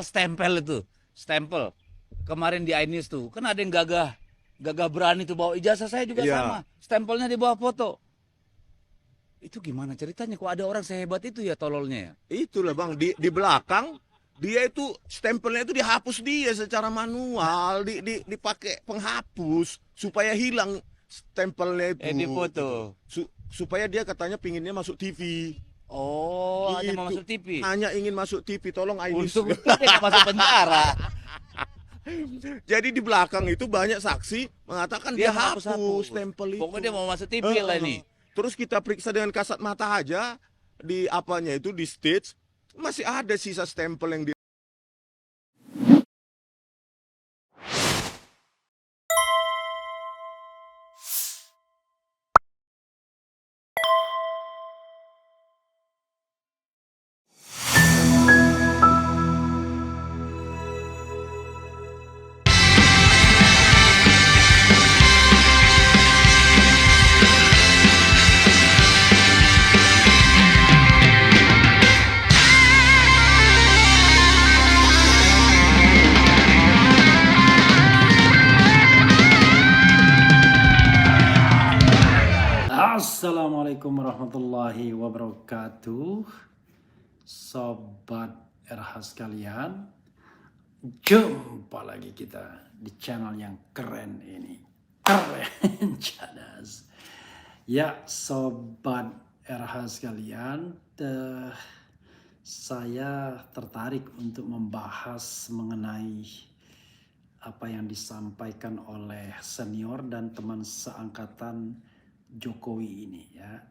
stempel itu, stempel. Kemarin di Ainis tuh, kan ada yang gagah berani tuh bawa ijazah, saya juga Iya, sama. Stempelnya di bawah foto. Itu gimana ceritanya? Kok ada orang sehebat itu ya tololnya ya? itulah Bang, di belakang dia itu stempelnya itu dihapus dia secara manual, dipakai penghapus supaya hilang stempelnya Di itu foto. gitu. Supaya dia katanya pinginnya masuk TV. Oh, hanya mau Itu masuk TV. hanya ingin masuk TV, tolong Ainis. Untung dia nggak masuk penjara. Jadi di belakang itu banyak saksi mengatakan Dia dia hapus menghapus-hapus. stempel Pokoknya dia itu. mau masuk TV lah Heeh. ini. Terus kita periksa dengan kasat mata aja di apanya itu di stage masih ada sisa stempel yang di. Assalamualaikum warahmatullahi wabarakatuh. Sobat RH sekalian, jumpa lagi kita di channel yang keren ini. Keren cadas. Ya, Sobat RH sekalian, saya tertarik untuk membahas mengenai apa yang disampaikan oleh senior dan teman seangkatan Jokowi ini ya.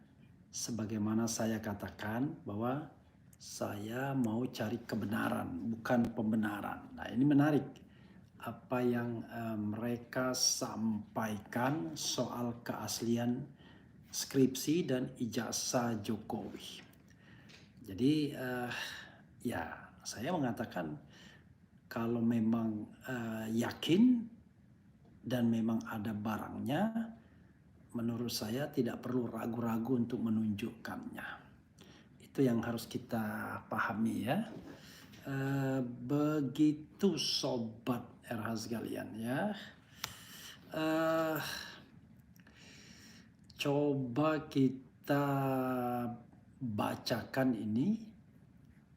Sebagaimana saya katakan bahwa saya mau cari kebenaran, bukan pembenaran. Nah, ini menarik apa yang mereka sampaikan soal keaslian skripsi dan ijazah Jokowi. Jadi ya saya mengatakan kalau memang yakin dan memang ada barangnya, menurut saya tidak perlu ragu-ragu untuk menunjukkannya. Itu yang harus kita pahami ya. Begitu Sobat RH sekalian ya. Coba kita bacakan ini.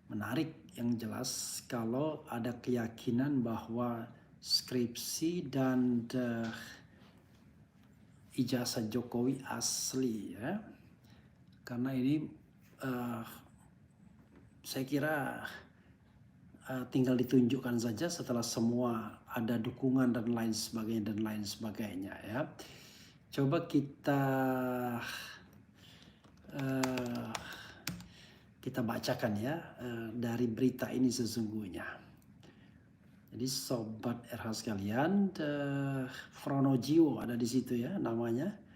Menarik yang jelas kalau ada keyakinan bahwa skripsi dan ijazah Jokowi asli ya. Karena ini saya kira tinggal ditunjukkan saja setelah semua ada dukungan dan lain sebagainya ya. Coba kita bacakan ya dari berita ini sesungguhnya. Jadi Sobat RH sekalian, Fronojiwo ada di situ ya namanya.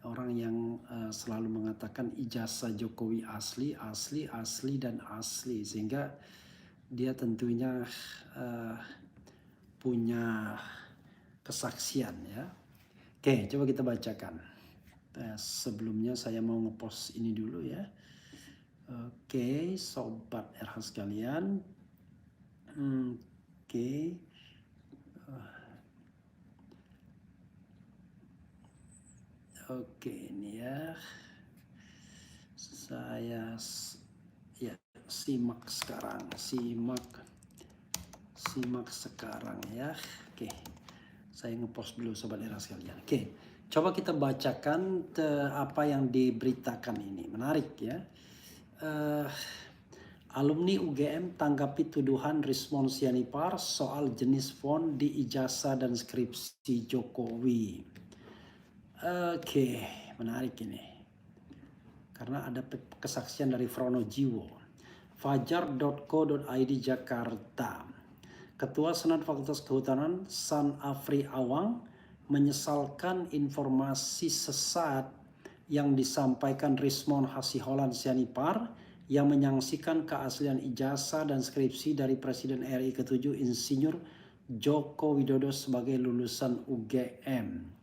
Orang yang selalu mengatakan ijazah Jokowi asli dan asli. Sehingga dia tentunya punya kesaksian ya. Oke, coba kita bacakan. Sebelumnya saya mau ngepost ini dulu ya. Oke, Sobat RH sekalian. Oke. Oke, ini ya. Saya ya simak sekarang. Simak sekarang ya. Oke. Saya ngepost dulu Sobat RH sekalian. Oke. Coba kita bacakan apa yang diberitakan ini. Menarik ya. Alumni UGM tanggapi tuduhan Rismon Sianipar soal jenis font di ijazah dan skripsi Jokowi. Oke, menarik ini. Karena ada kesaksian dari Fronojiwo. Fajar.co.id Jakarta. Ketua Senat Fakultas Kehutanan San Afri Awang menyesalkan informasi sesat yang disampaikan Rismon Hasiholan Sianipar yang menyaksikan keaslian ijazah dan skripsi dari Presiden RI ke-7 Insinyur Joko Widodo sebagai lulusan UGM.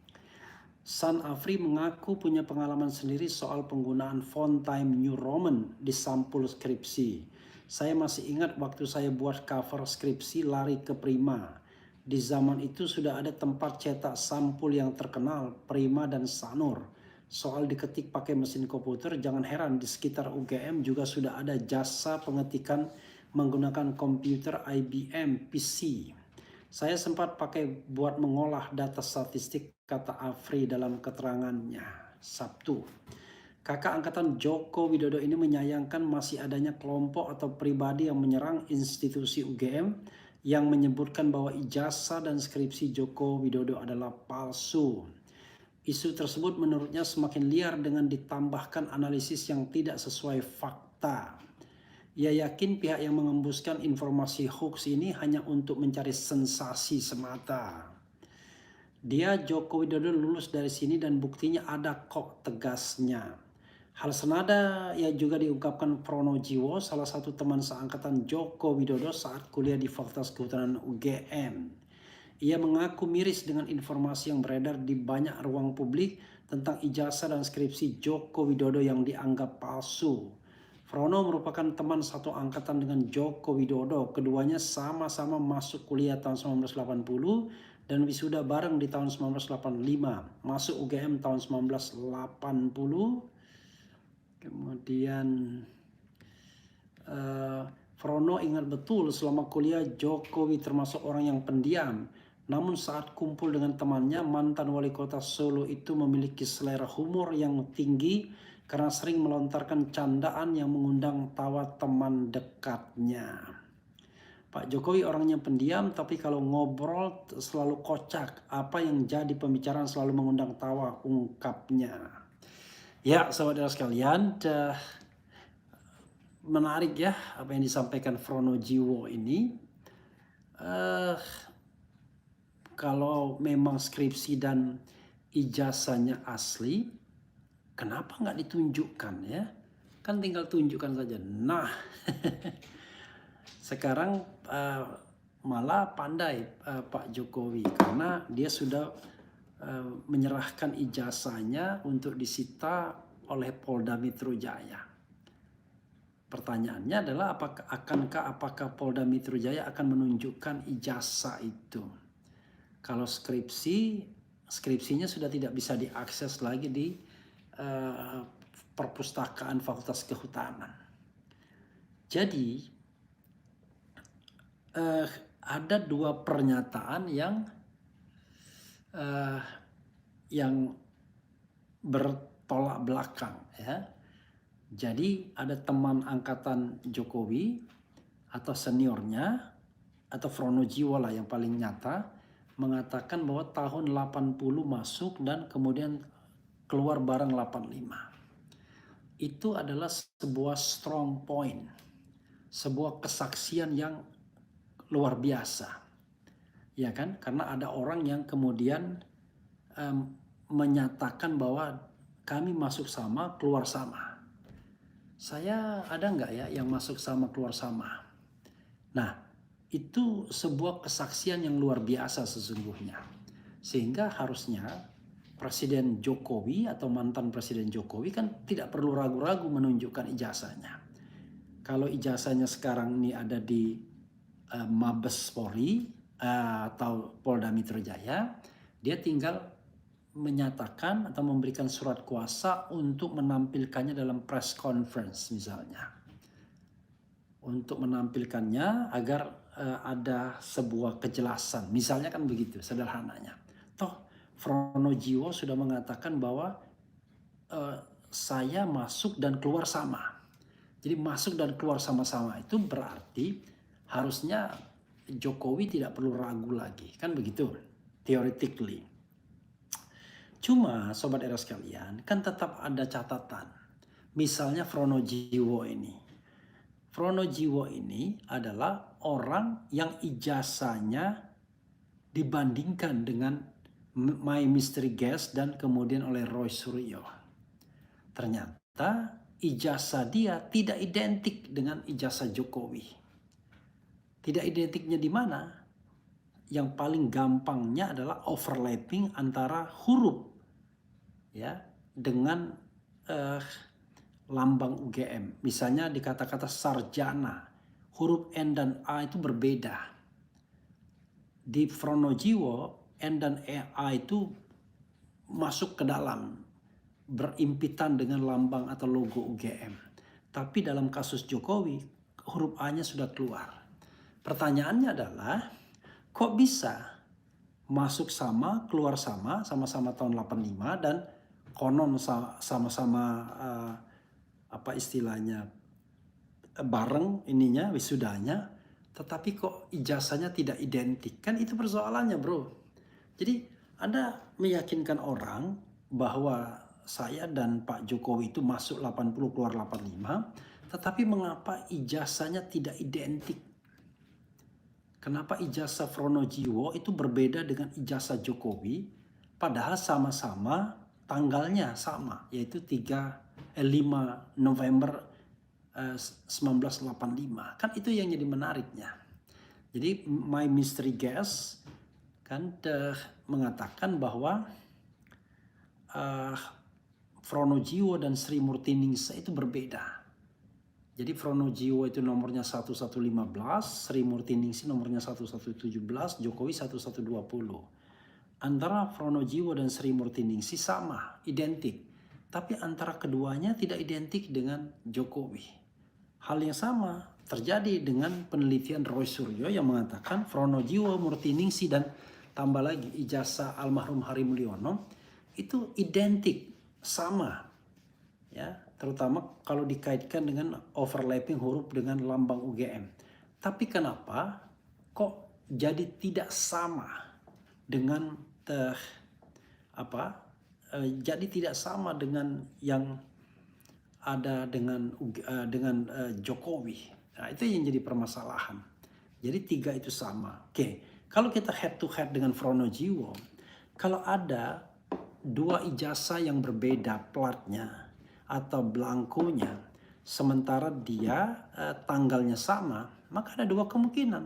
San Afri mengaku punya pengalaman sendiri soal penggunaan font Time New Roman di sampul skripsi. Saya masih ingat waktu saya buat cover skripsi Lari ke Prima. Di zaman itu sudah ada tempat cetak sampul yang terkenal, Prima dan Sanur. Soal diketik pakai mesin komputer, jangan heran di sekitar UGM juga sudah ada jasa pengetikan menggunakan komputer IBM PC. Saya sempat pakai buat mengolah data statistik, kata Afri dalam keterangannya Sabtu. Kakak angkatan Joko Widodo ini menyayangkan masih adanya kelompok atau pribadi yang menyerang institusi UGM yang menyebutkan bahwa ijazah dan skripsi Joko Widodo adalah palsu. Isu tersebut menurutnya semakin liar dengan ditambahkan analisis yang tidak sesuai fakta. Ia yakin pihak yang mengembuskan informasi hoax ini hanya untuk mencari sensasi semata. Dia Joko Widodo lulus dari sini dan buktinya ada kok, tegasnya. Hal senada ia juga diungkapkan Pronojiwo, salah satu teman seangkatan Joko Widodo saat kuliah di Fakultas Kehutanan UGM. Ia mengaku miris dengan informasi yang beredar di banyak ruang publik tentang ijazah dan skripsi Joko Widodo yang dianggap palsu. Frono merupakan teman satu angkatan dengan Joko Widodo. Keduanya sama-sama masuk kuliah tahun 1980 dan wisuda bareng di tahun 1985. Masuk UGM tahun 1980. Kemudian Frono ingat betul selama kuliah Jokowi termasuk orang yang pendiam. Namun saat kumpul dengan temannya, mantan wali kota Solo itu memiliki selera humor yang tinggi karena sering melontarkan candaan yang mengundang tawa teman dekatnya. Pak Jokowi orangnya pendiam, tapi kalau ngobrol selalu kocak. Apa yang jadi pembicaraan selalu mengundang tawa, ungkapnya. Ya, saudara sekalian, menarik ya apa yang disampaikan Pronojiwo ini. Kalau memang skripsi dan ijazahnya asli, kenapa nggak ditunjukkan ya? Kan tinggal tunjukkan saja. Nah, sekarang malah pandai Pak Jokowi karena dia sudah menyerahkan ijazahnya untuk disita oleh Polda Metro Jaya. Pertanyaannya adalah apakah Polda Metro Jaya akan menunjukkan ijazah itu? Kalau skripsinya sudah tidak bisa diakses lagi di perpustakaan Fakultas Kehutanan. Jadi ada dua pernyataan yang bertolak belakang ya. Jadi ada teman angkatan Jokowi atau seniornya atau Pronojiwo lah yang paling nyata mengatakan bahwa tahun 80 masuk dan kemudian keluar bareng 85. Itu adalah sebuah strong point, sebuah kesaksian yang luar biasa. Ya kan? Karena ada orang yang kemudian menyatakan bahwa kami masuk sama, keluar sama. Saya ada nggak ya yang masuk sama, keluar sama? Nah, itu sebuah kesaksian yang luar biasa sesungguhnya. Sehingga harusnya Presiden Jokowi atau mantan Presiden Jokowi kan tidak perlu ragu-ragu menunjukkan ijazahnya. Kalau ijazahnya sekarang ini ada di Mabes Polri, atau Polda Metro Jaya, dia tinggal menyatakan atau memberikan surat kuasa untuk menampilkannya dalam press conference misalnya. Untuk menampilkannya agar ada sebuah kejelasan. Misalnya kan begitu sederhananya. Toh Pronojiwo sudah mengatakan bahwa saya masuk dan keluar sama. Jadi masuk dan keluar sama-sama itu berarti harusnya Jokowi tidak perlu ragu lagi, kan begitu, theoretically. Cuma sobat era sekalian, kan tetap ada catatan. Misalnya Pronojiwo ini. Pronojiwo ini adalah orang yang ijazahnya dibandingkan dengan My Mystery Guest dan kemudian oleh Roy Suryo. Ternyata ijazah dia tidak identik dengan ijazah Jokowi. Tidak identiknya di mana? Yang paling gampangnya adalah overlapping antara huruf ya dengan lambang UGM. Misalnya di kata-kata sarjana huruf N dan A itu berbeda. Di Pronojiwo, N dan A itu masuk ke dalam, berimpitan dengan lambang atau logo UGM. Tapi dalam kasus Jokowi, huruf A-nya sudah keluar. Pertanyaannya adalah, kok bisa masuk sama, keluar sama, sama-sama tahun 85 dan konon sama-sama apa istilahnya bareng ininya wisudanya, tetapi kok ijazahnya tidak identik? Kan itu persoalannya, bro. Jadi Anda meyakinkan orang bahwa saya dan Pak Jokowi itu masuk 80 keluar 85, tetapi mengapa ijazahnya tidak identik? Kenapa ijazah Pronojiwo itu berbeda dengan ijazah Jokowi, padahal sama-sama tanggalnya sama, yaitu 5 November 1985. Kan itu yang jadi menariknya. Jadi my mystery guest kan mengatakan bahwa Pronojiwo dan Sri Murtiningsih itu berbeda. Jadi Pronojiwo itu nomornya 1115, Sri Murtiningsih nomornya 1117, Jokowi 1120. Antara Pronojiwo dan Sri Murtiningsih sama, identik. Tapi antara keduanya tidak identik dengan Jokowi. Hal yang sama terjadi dengan penelitian Roy Suryo yang mengatakan Pronojiwo, Murtiningsih dan tambah lagi ijazah almarhum Hari Mulyono itu identik, sama. Ya, terutama kalau dikaitkan dengan overlapping huruf dengan lambang UGM. Tapi kenapa kok jadi tidak sama dengan jadi tidak sama dengan yang ada dengan Jokowi? Nah, itu yang jadi permasalahan. Jadi 3 itu sama. Oke, kalau kita head to head dengan Pronojiwo, kalau ada 2 ijazah yang berbeda platnya atau blankonya, sementara dia tanggalnya sama, maka ada 2 kemungkinan.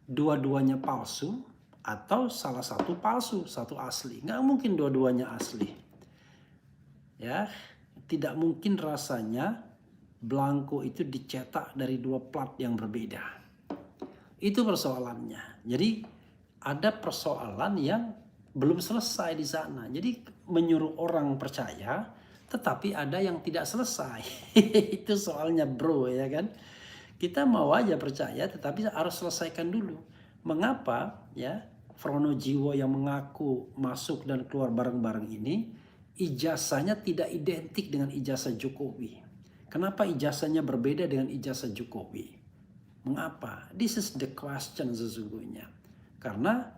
Dua-duanya palsu atau salah satu palsu, satu asli. Nggak mungkin dua-duanya asli. Ya, tidak mungkin rasanya blanko itu dicetak dari 2 plat yang berbeda. Itu persoalannya. Jadi ada persoalan yang belum selesai di sana. Jadi menyuruh orang percaya, tetapi ada yang tidak selesai. Itu soalnya, bro, ya kan? Kita mau aja percaya, tetapi harus selesaikan dulu. Mengapa ya Pronojiwo yang mengaku masuk dan keluar bareng-bareng ini ijazahnya tidak identik dengan ijazah Jokowi? Kenapa ijazahnya berbeda dengan ijazah Jokowi? Mengapa? This is the question sesungguhnya. Karena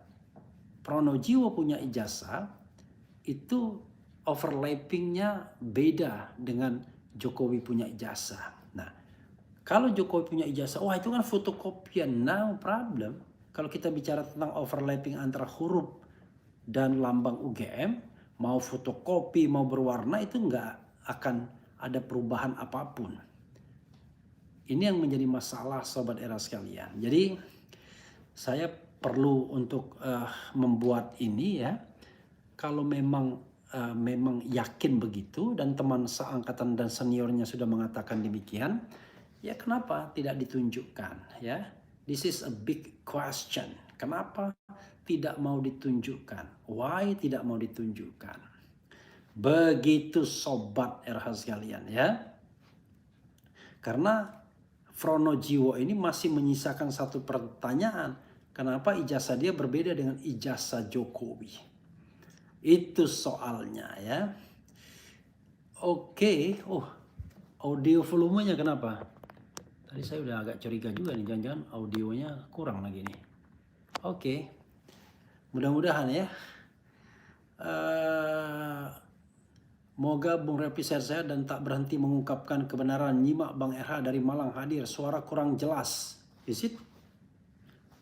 Pronojiwo punya ijazah itu overlappingnya beda dengan Jokowi punya ijazah. Nah, kalau Jokowi punya ijazah, wah itu kan fotokopian, no problem. Kalau kita bicara tentang overlapping antara huruf dan lambang UGM, mau fotokopi, mau berwarna, itu nggak akan ada perubahan apapun. Ini yang menjadi masalah Sobat Era sekalian. Jadi saya perlu untuk membuat ini ya. Kalau memang yakin begitu dan teman seangkatan dan seniornya sudah mengatakan demikian, ya kenapa tidak ditunjukkan ya? This is a big question. Kenapa tidak mau ditunjukkan? Why tidak mau ditunjukkan? Begitu Sobat RH sekalian ya. Karena Pronojiwo ini masih menyisakan satu pertanyaan. Kenapa ijazah dia berbeda dengan ijazah Jokowi? Itu soalnya ya. Oke. Audio volumenya kenapa? Tadi saya udah agak curiga juga nih. Jangan-jangan audionya kurang lagi nih. Oke. Mudah-mudahan ya. Moga Bung Repi sehat dan tak berhenti mengungkapkan kebenaran. Nyimak Bang RH dari Malang hadir. Suara kurang jelas. Is it?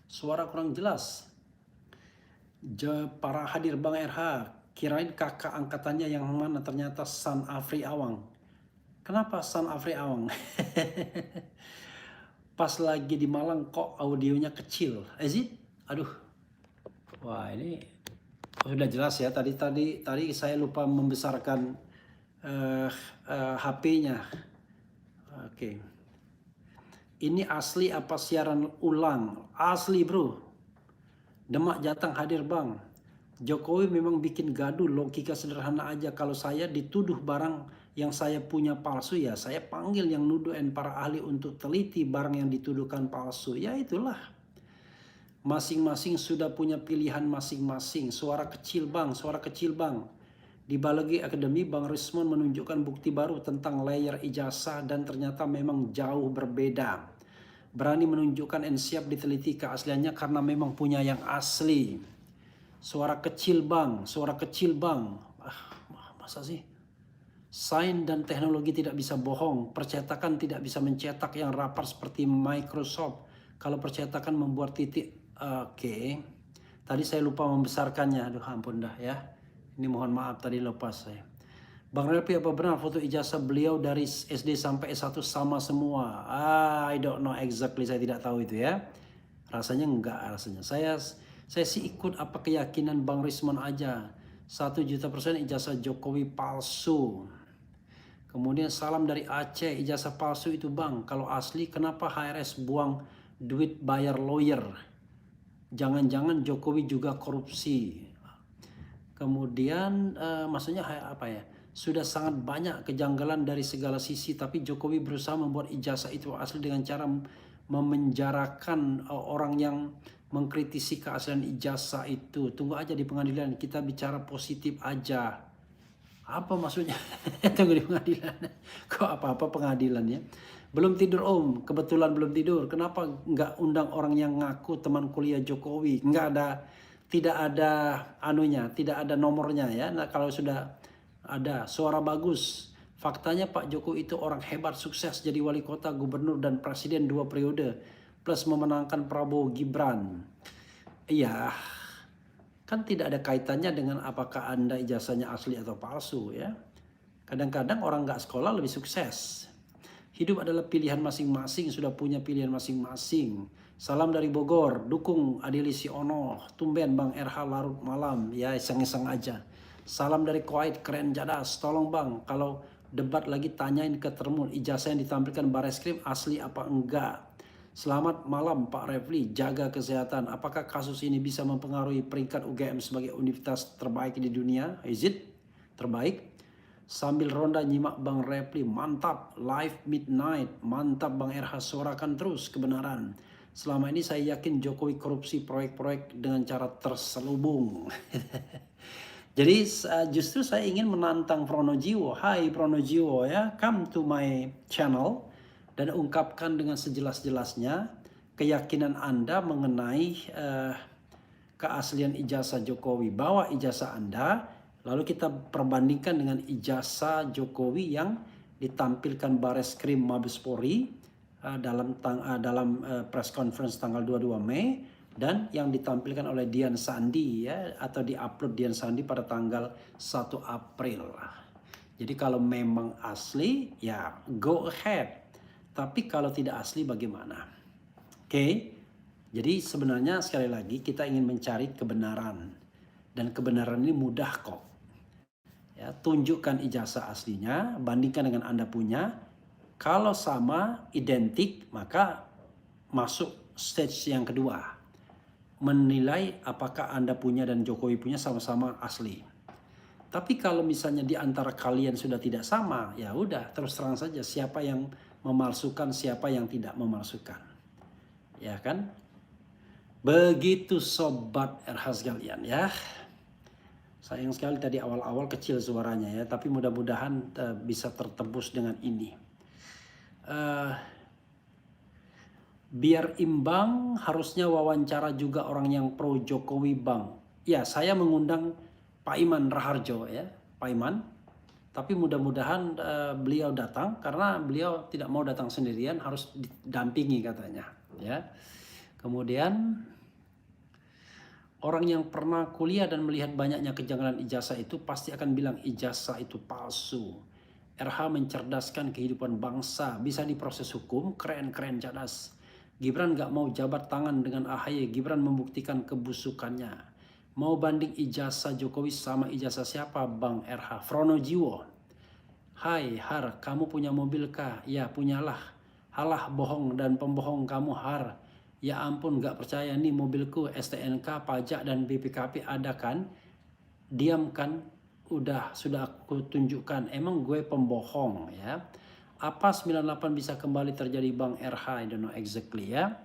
Suara kurang jelas. Para hadir Bang RH. Kirain kakak angkatannya yang mana, ternyata San Afri Awang. Kenapa San Afri Awang? Pas lagi di Malang kok audionya kecil. Is it? Aduh. Wah, ini sudah jelas ya. Tadi saya lupa membesarkan HP-nya. Oke. Ini asli apa siaran ulang? Asli bro. Demak Jatang hadir bang. Jokowi memang bikin gaduh, logika sederhana aja. Kalau saya dituduh barang yang saya punya palsu, ya saya panggil yang nuduh dan para ahli untuk teliti barang yang dituduhkan palsu. Ya itulah. Masing-masing sudah punya pilihan masing-masing. Suara kecil bang, suara kecil bang. Di Balegi Akademi, Bang Rismon menunjukkan bukti baru tentang layer ijazah dan ternyata memang jauh berbeda. Berani menunjukkan dan siap diteliti keasliannya karena memang punya yang asli. Suara kecil bang, suara kecil bang. Masa sih? Sains dan teknologi tidak bisa bohong. Percetakan tidak bisa mencetak yang rapat seperti Microsoft. Kalau percetakan membuat titik, oke. Tadi saya lupa membesarkannya. Aduh ampun dah ya. Ini mohon maaf tadi lepas saya. Bang Relpi, apa benar foto ijazah beliau dari SD sampai S1 sama semua? I don't know exactly, saya tidak tahu itu ya. Rasanya enggak rasanya. Saya sih ikut apa keyakinan Bang Rismon aja. 1.000.000% ijazah Jokowi palsu. Kemudian salam dari Aceh, ijazah palsu itu bang. Kalau asli kenapa HRS buang duit bayar lawyer? Jangan-jangan Jokowi juga korupsi. Kemudian maksudnya apa ya? Sudah sangat banyak kejanggalan dari segala sisi, tapi Jokowi berusaha membuat ijazah itu asli dengan cara memenjarakan orang yang mengkritisi keaslian ijazah itu. Tunggu aja di pengadilan, kita bicara positif aja. Apa maksudnya? Tunggu di pengadilan. Kok apa-apa pengadilan ya? Belum tidur om, kebetulan belum tidur. Kenapa nggak undang orang yang ngaku teman kuliah Jokowi? Nggak ada. Tidak ada anunya, tidak ada nomornya ya. Nah, kalau sudah ada suara bagus, faktanya Pak Jokowi itu orang hebat, sukses jadi wali kota, gubernur dan presiden 2 periode, plus memenangkan Prabowo Gibran. Iya, kan tidak ada kaitannya dengan apakah Anda ijazahnya asli atau palsu ya. Kadang-kadang orang nggak sekolah lebih sukses. Hidup adalah pilihan masing-masing, sudah punya pilihan masing-masing. Salam dari Bogor, dukung Adilisi Ono, tumben Bang RH larut malam, ya iseng-iseng aja. Salam dari Kuwait, keren jadas, tolong Bang, kalau debat lagi tanyain ke Termun, ijazah yang ditampilkan Bareskrim asli apa enggak. Selamat malam Pak Refli, jaga kesehatan. Apakah kasus ini bisa mempengaruhi peringkat UGM sebagai universitas terbaik di dunia? Is it terbaik? Sambil ronda nyimak Bang Refli, mantap, live midnight, mantap Bang RH, suarakan terus kebenaran. Selama ini saya yakin Jokowi korupsi proyek-proyek dengan cara terselubung. Jadi justru saya ingin menantang Pronojiwo. Hai Pronojiwo ya, come to my channel dan ungkapkan dengan sejelas-jelasnya keyakinan Anda mengenai keaslian ijazah Jokowi. Bawa ijazah Anda, lalu kita perbandingkan dengan ijazah Jokowi yang ditampilkan Bareskrim Mabes Polri dalam press conference tanggal 22 Mei dan yang ditampilkan oleh Dian Sandi ya, atau diupload Dian Sandi pada tanggal 1 April. Jadi kalau memang asli ya go ahead. Tapi kalau tidak asli bagaimana? Oke. Jadi sebenarnya sekali lagi kita ingin mencari kebenaran. Dan kebenaran ini mudah kok. Ya, tunjukkan ijazah aslinya, bandingkan dengan Anda punya. Kalau sama, identik, maka masuk stage yang kedua. Menilai apakah Anda punya dan Jokowi punya sama-sama asli. Tapi kalau misalnya di antara kalian sudah tidak sama, ya udah terus terang saja siapa yang memalsukan, siapa yang tidak memalsukan. Ya kan? Begitu sobat RH sekalian ya. Sayang sekali tadi awal-awal kecil suaranya ya, tapi mudah-mudahan bisa tertembus dengan ini. Biar imbang harusnya wawancara juga orang yang pro Jokowi bang. Ya saya mengundang Pak Iman Raharjo ya, Pak Iman. Tapi mudah-mudahan beliau datang karena beliau tidak mau datang sendirian, harus didampingi katanya. Ya. Kemudian orang yang pernah kuliah dan melihat banyaknya kejanggalan ijazah itu pasti akan bilang ijazah itu palsu. RH mencerdaskan kehidupan bangsa, bisa diproses hukum, keren-keren cadas. Gibran gak mau jabat tangan dengan AHY, Gibran membuktikan kebusukannya. Mau banding ijazah Jokowi sama ijazah siapa Bang RH? Fronojiwo. Hai Har, kamu punya mobil kah? Ya punyalah. Alah bohong dan pembohong kamu Har. Ya ampun gak percaya nih mobilku STNK, pajak dan BPKB ada kan? Diam kan? Sudah aku tunjukkan. Emang gue pembohong ya. Apa 98 bisa kembali terjadi Bang RH? I don't know exactly ya.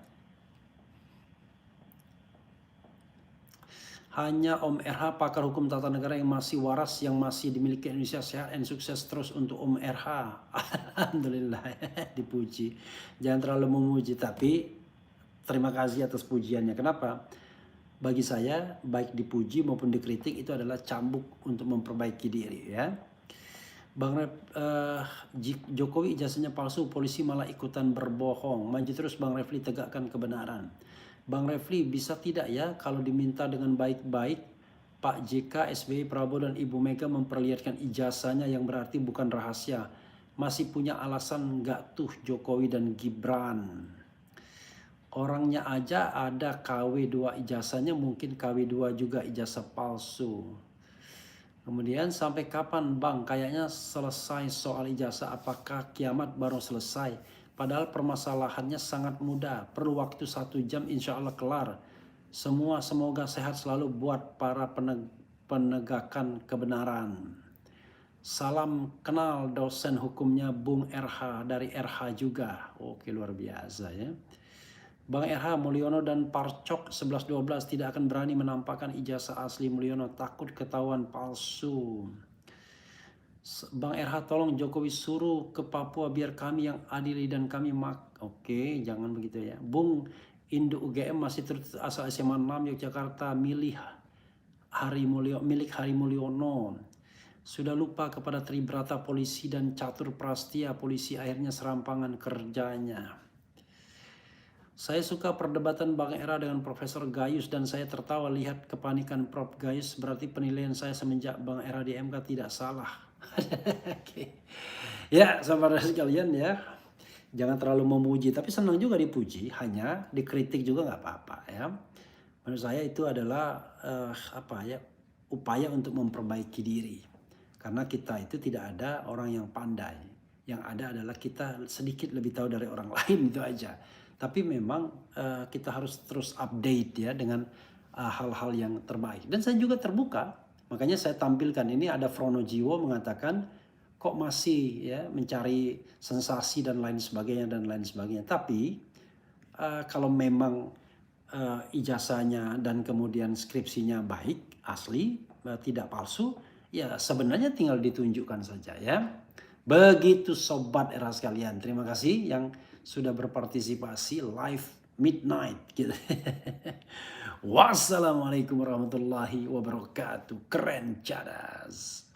Hanya Om RH pakar hukum tata negara yang masih waras, yang masih dimiliki Indonesia. Sehat dan sukses terus untuk Om RH. Alhamdulillah dipuji. Jangan terlalu memuji, tapi terima kasih atas pujiannya. Kenapa? Bagi saya baik dipuji maupun dikritik itu adalah cambuk untuk memperbaiki diri ya. Bang Jokowi ijazahnya palsu, polisi malah ikutan berbohong. Maju terus Bang Refli, tegakkan kebenaran. Bang Refli, bisa tidak ya kalau diminta dengan baik-baik Pak JK, SBY, Prabowo dan Ibu Mega memperlihatkan ijazahnya yang berarti bukan rahasia. Masih punya alasan nggak tuh Jokowi dan Gibran? Orangnya aja ada KW2 ijazahnya, mungkin KW2 juga ijazah palsu. Kemudian sampai kapan Bang? Kayaknya selesai soal ijazah, apakah kiamat baru selesai? Padahal permasalahannya sangat mudah, perlu waktu 1 jam insya Allah kelar. Semua semoga sehat selalu buat para penegakan kebenaran. Salam kenal dosen hukumnya Bung RH dari RH juga. Oke, luar biasa ya. Bang RH, Mulyono dan Parcok 11-12 tidak akan berani menampakkan ijazah asli Mulyono, takut ketahuan palsu. Bang RH, tolong Jokowi suruh ke Papua biar kami yang adili dan kami Oke, jangan begitu ya. Bung Indo UGM masih terus asal SMA 6 Yogyakarta milik Hari Mulyono. Sudah lupa kepada Tribrata polisi dan Catur Prastia polisi, akhirnya serampangan kerjanya. Saya suka perdebatan Bang Era dengan Profesor Gayus dan saya tertawa lihat kepanikan Prof Gayus, berarti penilaian saya semenjak Bang Era di MK tidak salah. Oke. Ya, sahabat sekalian ya, jangan terlalu memuji, tapi senang juga dipuji, hanya dikritik juga nggak apa-apa ya. Menurut saya itu adalah upaya untuk memperbaiki diri, karena kita itu tidak ada orang yang pandai, yang ada adalah kita sedikit lebih tahu dari orang lain, itu aja. Tapi memang kita harus terus update ya dengan hal-hal yang terbaik, dan saya juga terbuka. Makanya saya tampilkan ini, ada Frono Jiwo mengatakan kok masih ya mencari sensasi dan lain sebagainya. Tapi kalau memang ijazahnya dan kemudian skripsinya baik, asli, tidak palsu, ya sebenarnya tinggal ditunjukkan saja ya. Begitu sobat era sekalian. Terima kasih yang sudah berpartisipasi live midnight gitu. Wassalamualaikum warahmatullahi wabarakatuh. Keren cadas.